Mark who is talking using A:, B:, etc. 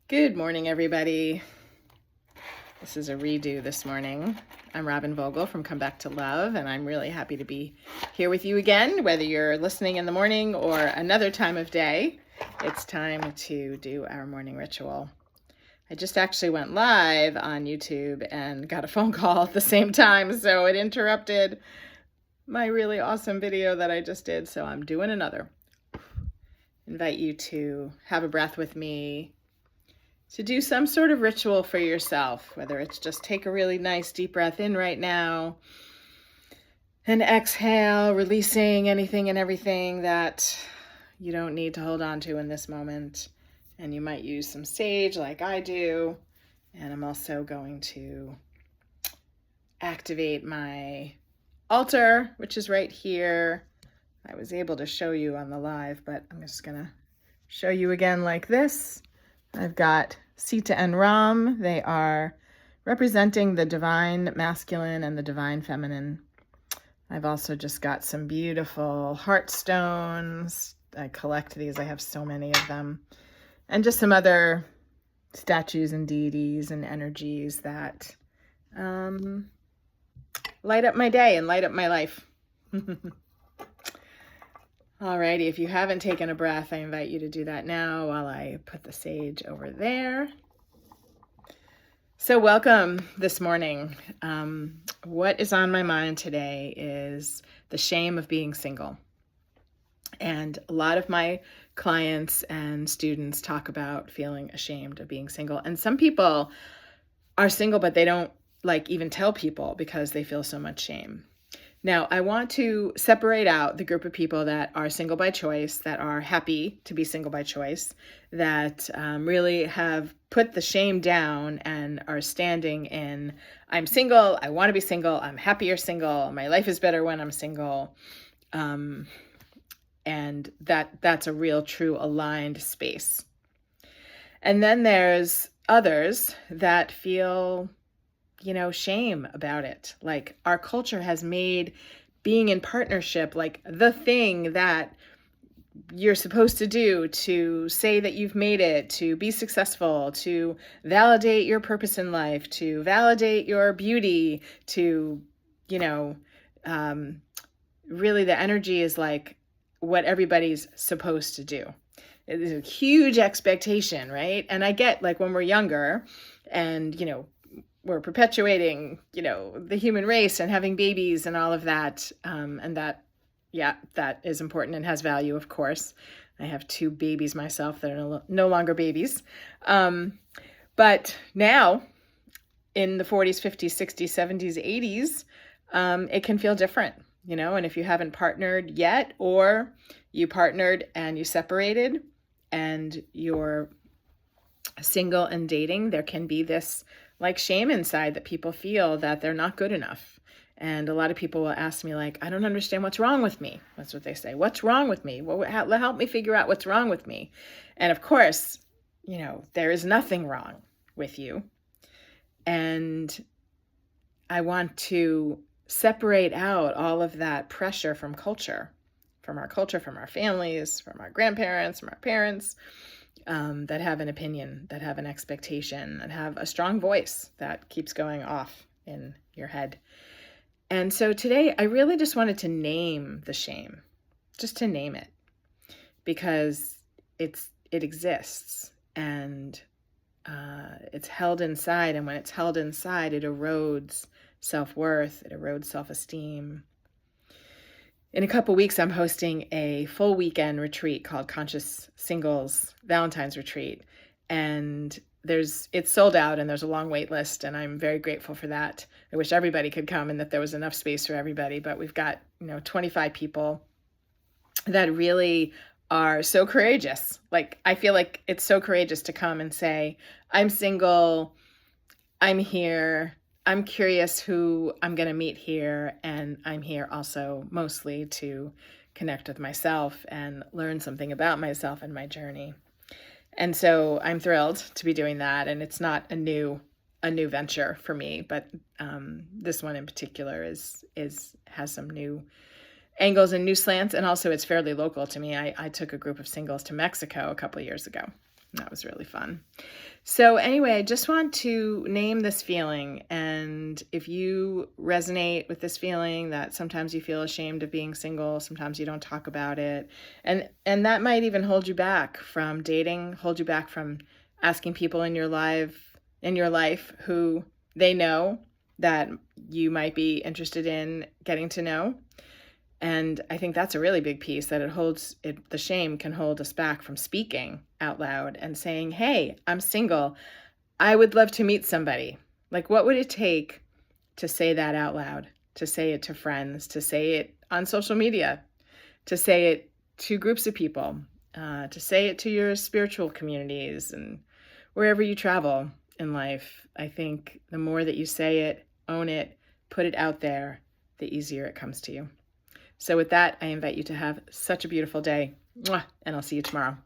A: Good morning, everybody. This is a redo this morning. I'm Robin Vogel from Come Back to Love, and I'm really happy to be here with you again, whether you're listening in the morning or another time of day. It's time to do our morning ritual. I just actually went live on YouTube and got a phone call at the same time, so it interrupted my really awesome video that I just did, so I'm doing another. Invite you to have a breath with me, to do some sort of ritual for yourself, whether it's just take a really nice deep breath in right now and exhale, releasing anything and everything that you don't need to hold on to in this moment. And you might use some sage like I do. And I'm also going to activate my altar, which is right here. I was able to show you on the live, but I'm just gonna show you again like this. I've got Sita and Ram. They are representing the divine masculine and the divine feminine. I've also just got some beautiful heart stones. I collect these. I have so many of them. And just some other statues and deities and energies that light up my day and light up my life. Alrighty, if you haven't taken a breath, I invite you to do that now while I put the sage over there. So welcome this morning. What is on my mind today is the shame of being single. And a lot of my clients and students talk about feeling ashamed of being single. And some people are single, but they don't even tell people because they feel so much shame. Now, I want to separate out the group of people that are single by choice, that are happy to be single by choice, that really have put the shame down and are standing in, I'm single, I want to be single, I'm happier single, my life is better when I'm single. And that's a real, true, aligned space. And then there's others that feel shame about it. Like our culture has made being in partnership like the thing that you're supposed to do to say that you've made it, to be successful, to validate your purpose in life, to validate your beauty, to, really the energy is like what everybody's supposed to do. It is a huge expectation, right? And I get like when we're younger and, we're perpetuating, the human race and having babies and all of that. And that is important and has value, of course. I have 2 babies myself that are no longer babies. But now in the 40s, 50s, 60s, 70s, 80s, it can feel different, and if you haven't partnered yet, or you partnered and you separated and you're single and dating, there can be this like shame inside that people feel that they're not good enough. And a lot of people will ask me like, I don't understand what's wrong with me. That's what they say. What's wrong with me? Well, help me figure out what's wrong with me. And of course, there is nothing wrong with you. And I want to separate out all of that pressure from culture, from our families, from our grandparents, from our parents, that have an opinion, that have an expectation, that have a strong voice that keeps going off in your head. And so today I really just wanted to name the shame, just to name it, because it exists and it's held inside. And when it's held inside, it erodes self-worth, it erodes self-esteem. In a couple weeks, I'm hosting a full weekend retreat called Conscious Singles Valentine's Retreat. And it's sold out and there's a long wait list, and I'm very grateful for that. I wish everybody could come and that there was enough space for everybody, but we've got, 25 people that really are so courageous. Like, I feel like it's so courageous to come and say, I'm single, I'm here, I'm curious who I'm going to meet here, and I'm here also mostly to connect with myself and learn something about myself and my journey. And so I'm thrilled to be doing that, and it's not a new venture for me, but this one in particular has some new angles and new slants, and also it's fairly local to me. I took a group of singles to Mexico a couple of years ago, That was really fun. So anyway, I just want to name this feeling. And if you resonate with this feeling that sometimes you feel ashamed of being single, sometimes you don't talk about it, and that might even hold you back from dating, hold you back from asking people in your life who they know that you might be interested in getting to know. And I think that's a really big piece, that the shame can hold us back from speaking out loud and saying, hey, I'm single. I would love to meet somebody. Like, what would it take to say that out loud, to say it to friends, to say it on social media, to say it to groups of people, to say it to your spiritual communities and wherever you travel in life? I think the more that you say it, own it, put it out there, the easier it comes to you. So with that, I invite you to have such a beautiful day. Mwah, and I'll see you tomorrow.